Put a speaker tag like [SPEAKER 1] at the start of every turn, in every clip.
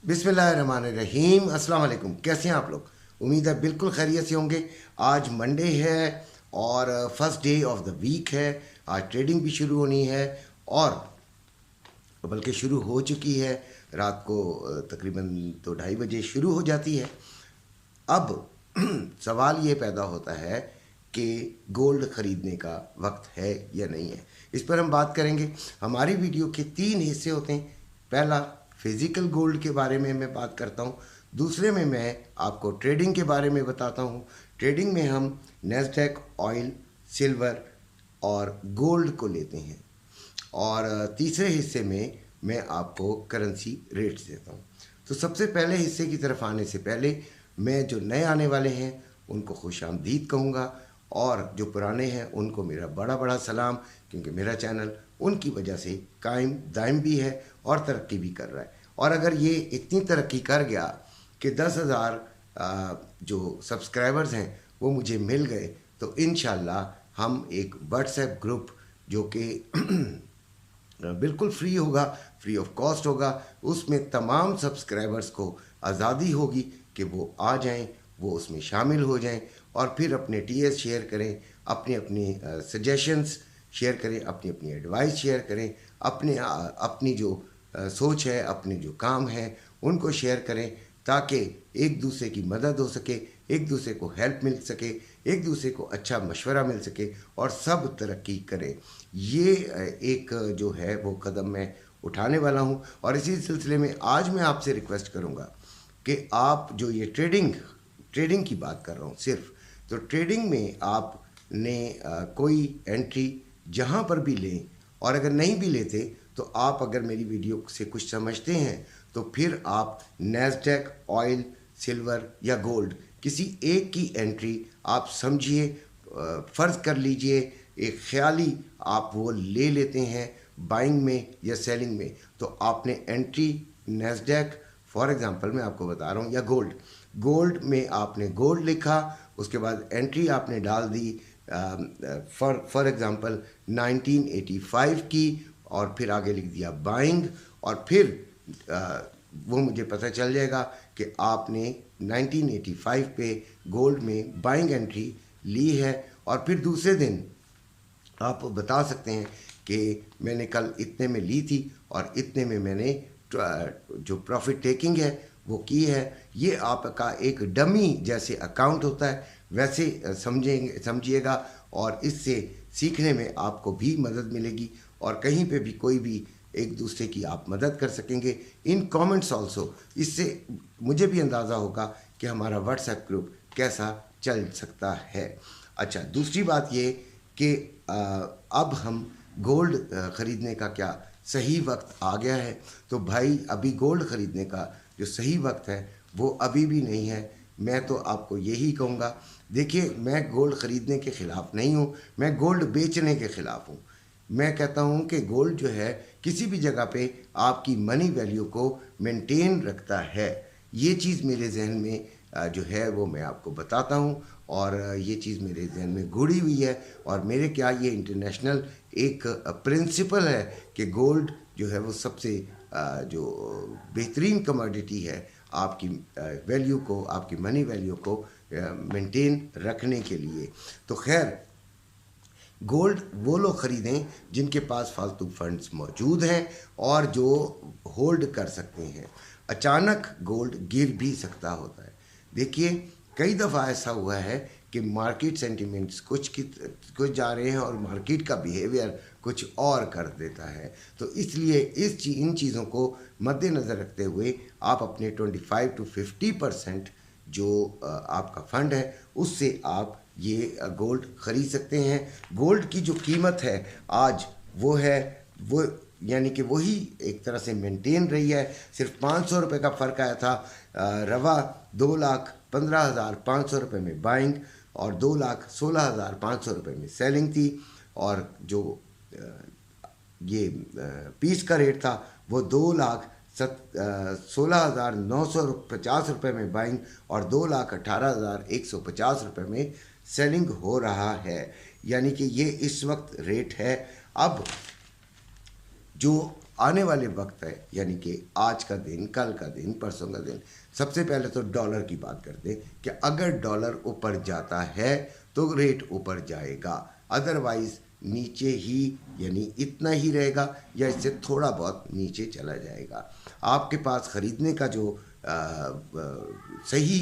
[SPEAKER 1] बिस्मिल्लाहिर्रहमानिर्रहीम। अस्सलाम वालेकुम। कैसे हैं आप लोग? उम्मीद है बिल्कुल खैरियत से होंगे। आज मंडे है और first day of the week है। आज ट्रेडिंग भी शुरू होनी है और बल्कि शुरू हो चुकी है। रात को तकरीबन तो 2:30 बजे शुरू हो जाती है। अब सवाल ये पैदा होता है कि गोल्ड ख़रीदने का वक्त है या नहीं है। इस पर हम बात करेंगे। हमारी वीडियो के 3 हिस्से होते हैं। पहला फिज़िकल गोल्ड के बारे में मैं बात करता हूँ। दूसरे में मैं आपको ट्रेडिंग के बारे में बताता हूँ। ट्रेडिंग में हम नैस्डैक, ऑयल, सिल्वर और गोल्ड को लेते हैं। और तीसरे हिस्से में मैं आपको करेंसी रेट्स देता हूँ। तो सबसे पहले हिस्से की तरफ आने से पहले मैं जो नए आने वाले हैं उनको खुश आमदीद कहूँगा और जो पुराने हैं उनको मेरा बड़ा बड़ा सलाम, क्योंकि मेरा चैनल उनकी वजह से कायम दायम भी है और तरक्की भी कर रहा है। और अगर ये इतनी तरक्की कर गया कि 10,000 जो सब्सक्राइबर्स हैं वो मुझे मिल गए, तो इंशाल्लाह हम एक व्हाट्सएप ग्रुप जो कि बिल्कुल फ्री होगा, फ्री ऑफ कॉस्ट होगा, उसमें तमाम सब्सक्राइबर्स को आज़ादी होगी कि वो आ जाएं, वो उसमें शामिल हो जाएं और फिर अपने टीएस शेयर करें, अपनी अपनी सजेशंस शेयर करें, अपनी अपनी एडवाइस शेयर करें, अपनी जो सोच है, अपने जो काम है उनको शेयर करें, ताकि एक दूसरे की मदद हो सके, एक दूसरे को हेल्प मिल सके, एक दूसरे को अच्छा मशवरा मिल सके और सब तरक्की करें। ये एक जो है वो कदम मैं उठाने वाला हूँ। और इसी सिलसिले में आज मैं आपसे रिक्वेस्ट करूँगा कि आप जो ये ट्रेडिंग की बात कर रहा हूँ सिर्फ, तो ट्रेडिंग में आपने कोई एंट्री जहाँ पर भी लें, और अगर नहीं भी लेते तो आप अगर मेरी वीडियो से कुछ समझते हैं तो फिर आप नैस्डैक, ऑयल, सिल्वर या गोल्ड किसी एक की एंट्री आप समझिए, फ़र्ज़ कर लीजिए एक ख्याली आप वो ले लेते हैं बाइंग में या सेलिंग में, तो आपने एंट्री नैस्डैक फॉर एग्ज़ाम्पल मैं आपको बता रहा हूँ, या गोल्ड में आपने गोल्ड लिखा, उसके बाद एंट्री आपने डाल दी फॉर एग्ज़ाम्पल 1985 की, और फिर आगे लिख दिया बाइंग, और फिर वो मुझे पता चल जाएगा कि आपने 1985 पे गोल्ड में बाइंग एंट्री ली है। और फिर दूसरे दिन आप बता सकते हैं कि मैंने कल इतने में ली थी और इतने में मैंने जो प्रॉफिट टेकिंग है वो की है। ये आपका एक डमी जैसे अकाउंट होता है, वैसे समझिएगा, और इससे सीखने में आपको भी मदद मिलेगी और कहीं पे भी कोई भी एक दूसरे की आप मदद कर सकेंगे इन कमेंट्स ऑल्सो। इससे मुझे भी अंदाज़ा होगा कि हमारा व्हाट्सएप ग्रुप कैसा चल सकता है। अच्छा, दूसरी बात ये कि अब हम गोल्ड ख़रीदने का क्या सही वक्त आ गया है? तो भाई अभी गोल्ड ख़रीदने का जो सही वक्त है वो अभी भी नहीं है। मैं तो आपको यही कहूँगा, देखिए मैं गोल्ड ख़रीदने के ख़िलाफ़ नहीं हूँ, मैं गोल्ड बेचने के ख़िलाफ़ हूँ। मैं कहता हूँ कि गोल्ड जो है किसी भी जगह पे आपकी मनी वैल्यू को मेंटेन रखता है। ये चीज़ मेरे जहन में जो है वो मैं आपको बताता हूँ, और ये चीज़ मेरे जहन में गुड़ी हुई है, और मेरे क्या ये इंटरनेशनल एक प्रिंसिपल है कि गोल्ड जो है वो सबसे जो बेहतरीन कमोडिटी है आपकी वैल्यू को, आपकी मनी वैल्यू को मेंटेन रखने के लिए। तो खैर, गोल्ड वो लोग ख़रीदें जिनके पास फालतू फंड्स मौजूद हैं और जो होल्ड कर सकते हैं। अचानक गोल्ड गिर भी सकता होता है। देखिए कई दफ़ा ऐसा हुआ है कि मार्केट सेंटिमेंट्स कुछ जा रहे हैं और मार्केट का बिहेवियर कुछ और कर देता है। तो इसलिए इन चीज़ों को मद्देनज़र रखते हुए आप अपने 25 to 50% जो आपका फ़ंड है उससे आप ये गोल्ड ख़रीद सकते हैं। गोल्ड की जो कीमत है आज वो यानी कि वही एक तरह से मेंटेन रही है। सिर्फ 500 रुपये का फ़र्क आया था। रवा 2,15,500 रुपये में बाइंग और 2,16,500 रुपये में सेलिंग थी, और जो ये पीस का रेट था वो 2,16,950 रुपये में बाइंग और 2,18,150 रुपये में सेलिंग हो रहा है। यानी कि ये इस वक्त रेट है। अब जो आने वाले वक्त है, यानी कि आज का दिन, कल का दिन, परसों का दिन, सबसे पहले तो डॉलर की बात करते हैं कि अगर डॉलर ऊपर जाता है तो रेट ऊपर जाएगा, अदरवाइज नीचे ही यानी इतना ही रहेगा या इससे थोड़ा बहुत नीचे चला जाएगा। आपके पास ख़रीदने का जो सही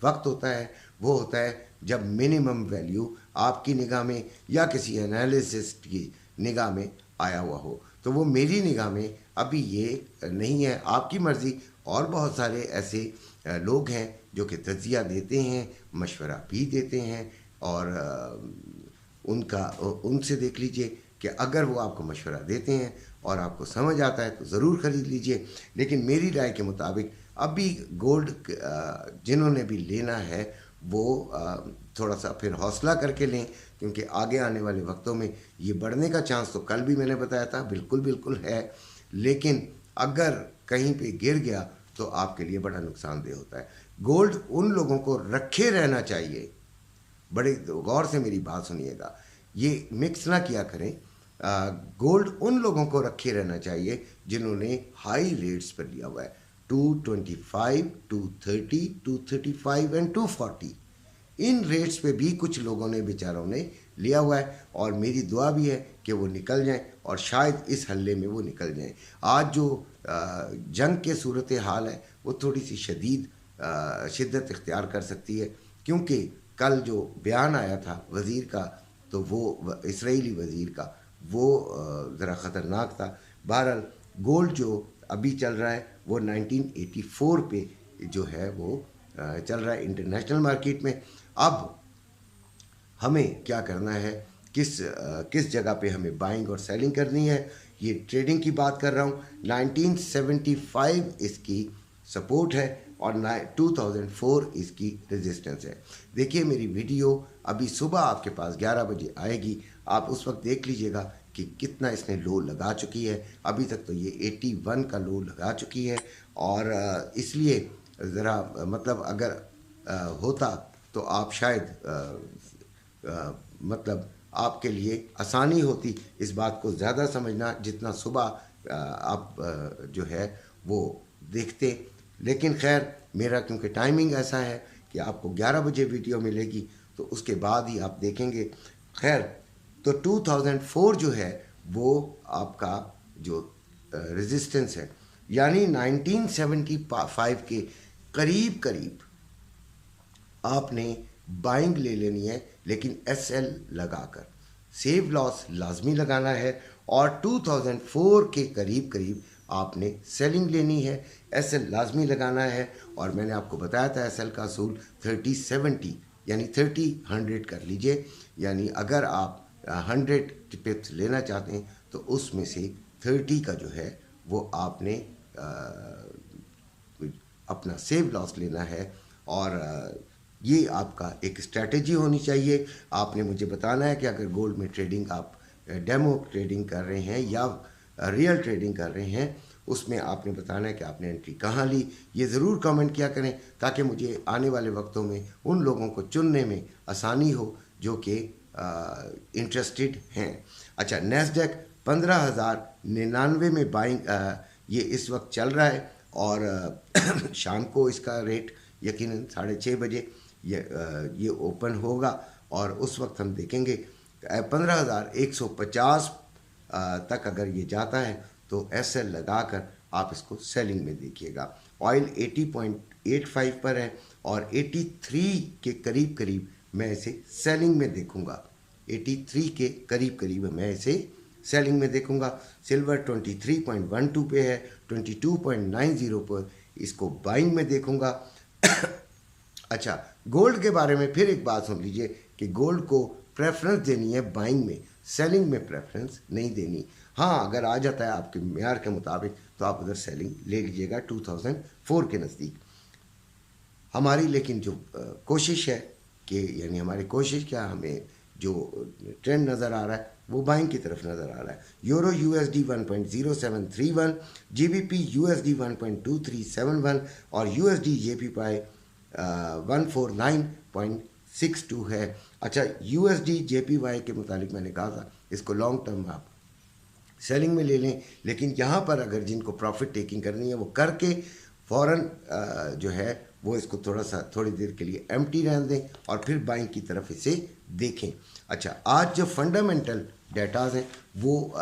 [SPEAKER 1] वक्त होता है वो होता है जब मिनिमम वैल्यू आपकी निगाह में या किसी एनालिसिस्ट की निगाह में आया हुआ हो। तो वो मेरी निगाह में अभी ये नहीं है, आपकी मर्ज़ी। और बहुत सारे ऐसे लोग हैं जो कि तज़किया देते हैं, मशवरा भी देते हैं, और उनसे देख लीजिए कि अगर वो आपको मशवरा देते हैं और आपको समझ आता है तो ज़रूर ख़रीद लीजिए। लेकिन मेरी राय के मुताबिक अभी गोल्ड जिन्होंने भी लेना है वो थोड़ा सा फिर हौसला करके लें, क्योंकि आगे आने वाले वक्तों में ये बढ़ने का चांस तो कल भी मैंने बताया था बिल्कुल बिल्कुल है, लेकिन अगर कहीं पे गिर गया तो आपके लिए बड़ा नुकसानदेह होता है। गोल्ड उन लोगों को रखे रहना चाहिए, बड़े गौर से मेरी बात सुनिएगा, ये मिक्स ना किया करें। गोल्ड उन लोगों को रखे रहना चाहिए जिन्होंने हाई रेट्स पर लिया हुआ है, 225, 230, 235 एंड 240। इन रेट्स पे भी कुछ लोगों ने बेचारों ने लिया हुआ है, और मेरी दुआ भी है कि वो निकल जाएं और शायद इस हल्ले में वो निकल जाएं। आज जो जंग के सूरत हाल है वो थोड़ी सी शिद्दत इख्तियार कर सकती है, क्योंकि कल जो बयान आया था वज़ीर का, तो वो इसराइली वज़ीर का, वो ज़रा ख़तरनाक था। बहरहाल गोल्ड जो अभी चल रहा है वो 1984 पे जो है वो चल रहा है इंटरनेशनल मार्केट में। अब हमें क्या करना है, किस जगह पे हमें बाइंग और सेलिंग करनी है, ये ट्रेडिंग की बात कर रहा हूँ। 1975 इसकी सपोर्ट है और 2004 इसकी रेजिस्टेंस है। देखिए मेरी वीडियो अभी सुबह आपके पास 11 बजे आएगी, आप उस वक्त देख लीजिएगा कि कितना इसने लो लगा चुकी है। अभी तक तो ये 81 का लो लगा चुकी है, और इसलिए ज़रा मतलब अगर होता तो आप शायद मतलब आपके लिए आसानी होती इस बात को ज़्यादा समझना जितना सुबह आप जो है वो देखते। लेकिन खैर मेरा क्योंकि टाइमिंग ऐसा है कि आपको 11 बजे वीडियो मिलेगी तो उसके बाद ही आप देखेंगे। खैर तो 2004 जो है वो आपका जो रेजिस्टेंस है, यानी 1975 के करीब करीब आपने बाइंग ले लेनी है, लेकिन एसएल लगाकर। सेव लॉस लाजमी लगाना है, और 2004 के करीब करीब आपने सेलिंग लेनी है, एसएल लाजमी लगाना है। और मैंने आपको बताया था एसएल का असूल 30-70 यानी 30-100 कर लीजिए, यानी अगर आप 100 पिप्स लेना चाहते हैं तो उसमें से 30 का जो है वो आपने अपना सेव लॉस लेना है। और ये आपका एक स्ट्रैटेजी होनी चाहिए। आपने मुझे बताना है कि अगर गोल्ड में ट्रेडिंग आप डेमो ट्रेडिंग कर रहे हैं या रियल ट्रेडिंग कर रहे हैं, उसमें आपने बताना है कि आपने एंट्री कहाँ ली। ये ज़रूर कमेंट किया करें ताकि मुझे आने वाले वक्तों में उन लोगों को चुनने में आसानी हो जो कि इंटरेस्टेड हैं। अच्छा, नैस्डैक 15,099 में बाइंग ये इस वक्त चल रहा है, और शाम को इसका रेट यकीनन 6:30 बजे ये ओपन होगा, और उस वक्त हम देखेंगे 15,150 तक अगर ये जाता है तो एसएल लगाकर आप इसको सेलिंग में देखिएगा। ऑयल 80.85 पर है और 83 के करीब करीब मैं इसे सेलिंग में देखूंगा। 83 के करीब करीब मैं इसे सेलिंग में देखूंगा। सिल्वर 23.12 पे है, 22.90 पर इसको बाइंग में देखूंगा। अच्छा, गोल्ड के बारे में फिर एक बात सुन लीजिए कि गोल्ड को प्रेफरेंस देनी है बाइंग में, सेलिंग में प्रेफरेंस नहीं देनी। हाँ, अगर आ जाता है आपके मेयार के मुताबिक तो आप उधर सेलिंग ले लीजिएगा 2004 के नज़दीक। हमारी लेकिन जो कोशिश है कि यानी हमारी कोशिश क्या, हमें जो ट्रेंड नज़र आ रहा है वो बाइंग की तरफ नज़र आ रहा है। यूरो यूएसडी 1.0731, जीबीपी यूएसडी 1.2371 और यूएसडी जेपीवाई 149.62 है। अच्छा, यूएसडी जेपीवाई के मुतालिक मैंने कहा था इसको लॉन्ग टर्म आप सेलिंग में ले लें। लेकिन यहाँ पर अगर जिनको प्रॉफिट टेकिंग करनी है वो करके फ़ौरन जो है वो इसको थोड़ी देर के लिए एम्प्टी रहने दें और फिर बाइंग की तरफ इसे देखें। अच्छा, आज जो फंडामेंटल डेटाज हैं वो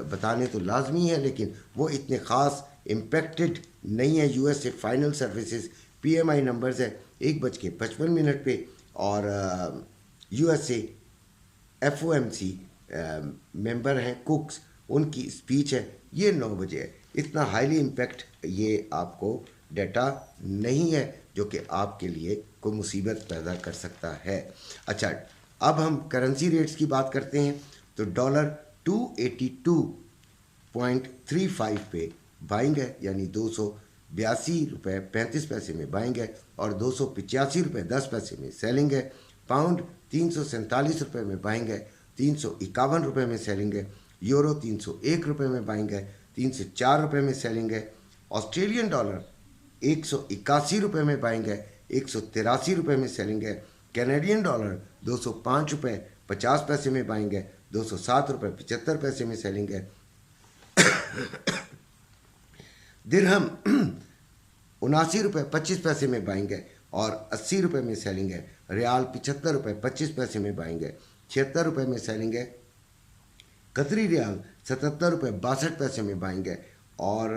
[SPEAKER 1] बताने तो लाजमी है, लेकिन वो इतने ख़ास इम्पेक्टेड नहीं है। यूएस से फाइनल सर्विसेज PMI नंबर्स है 1:55 पे, और यूएस से FOMC मेंबर हैं कुक्स, उनकी स्पीच है ये 9 बजे है। इतना हाईली इम्पैक्ट ये आपको डाटा नहीं है जो कि आपके लिए कोई मुसीबत पैदा कर सकता है। अच्छा, अब हम करेंसी रेट्स की बात करते हैं तो डॉलर 282.35 पे बाइंग है, यानी 282 रुपये 35 पैसे में बाइंग है, और 285 रुपये 10 पैसे में सेलिंग है। पाउंड 347 रुपये में बाइंग है, 351 रुपये में सेलिंग है। यूरो 301 रुपये में बाइंग है, 304 रुपये में सेलिंग है। ऑस्ट्रेलियन डॉलर 181 रुपये में बाइंग है, 183 रुपये में सेलिंग है। कैनेडियन डॉलर 205 रुपये 50 पैसे में बाइंग है, 207 रुपये 75 पैसे में सेलिंग है। दिरहम 79 रुपये 25 पैसे में बाइंग है और 80 रुपये में सेलिंग है। रियाल 75 रुपये 25 पैसे में बाइंग है, 76 रुपये में सेलिंग है। कतरी रियाल 77 रुपये 62 पैसे में बाइंग है और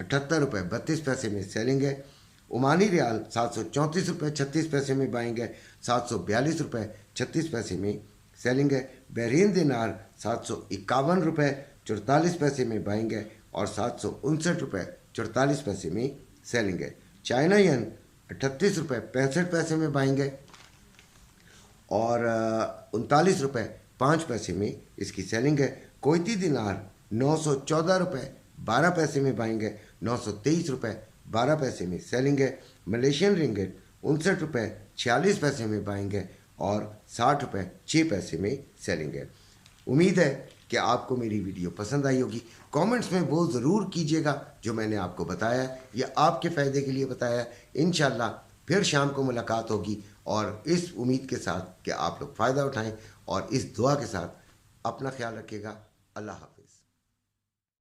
[SPEAKER 1] 78 रुपये 32 पैसे में सेलिंग है। ओमानी रियाल 734 रुपये 36 पैसे में बाइंग है, 742 रुपये 36 पैसे में सेलिंग है। बहरीन दिनार 751 रुपये 44 पैसे में बाइंग है और 759 रुपये 44 पैसे में सेलिंग है। चाइना यन 38 रुपये 65 पैसे में बाइंग है और 39 रुपये 5 पैसे में इसकी सेलिंग है। कोयती दिनार 914 रुपये 12 पैसे में बाइंग है, 923 रुपये 12 पैसे में सेलिंग है। मलेशियन रिंगिट 59 रुपये 46 पैसे में बाइंग है और 60 रुपये 6 पैसे में सेलिंग है। उम्मीद है कि आपको मेरी वीडियो पसंद आई होगी। कमेंट्स में वो ज़रूर कीजिएगा जो मैंने आपको बताया, या आपके फ़ायदे के लिए बताया। इंशाल्लाह फिर शाम को मुलाकात होगी, और इस उम्मीद के साथ कि आप लोग फ़ायदा उठाएं और इस दुआ के साथ अपना ख्याल रखिएगा। अल्लाह हाफ़िज़।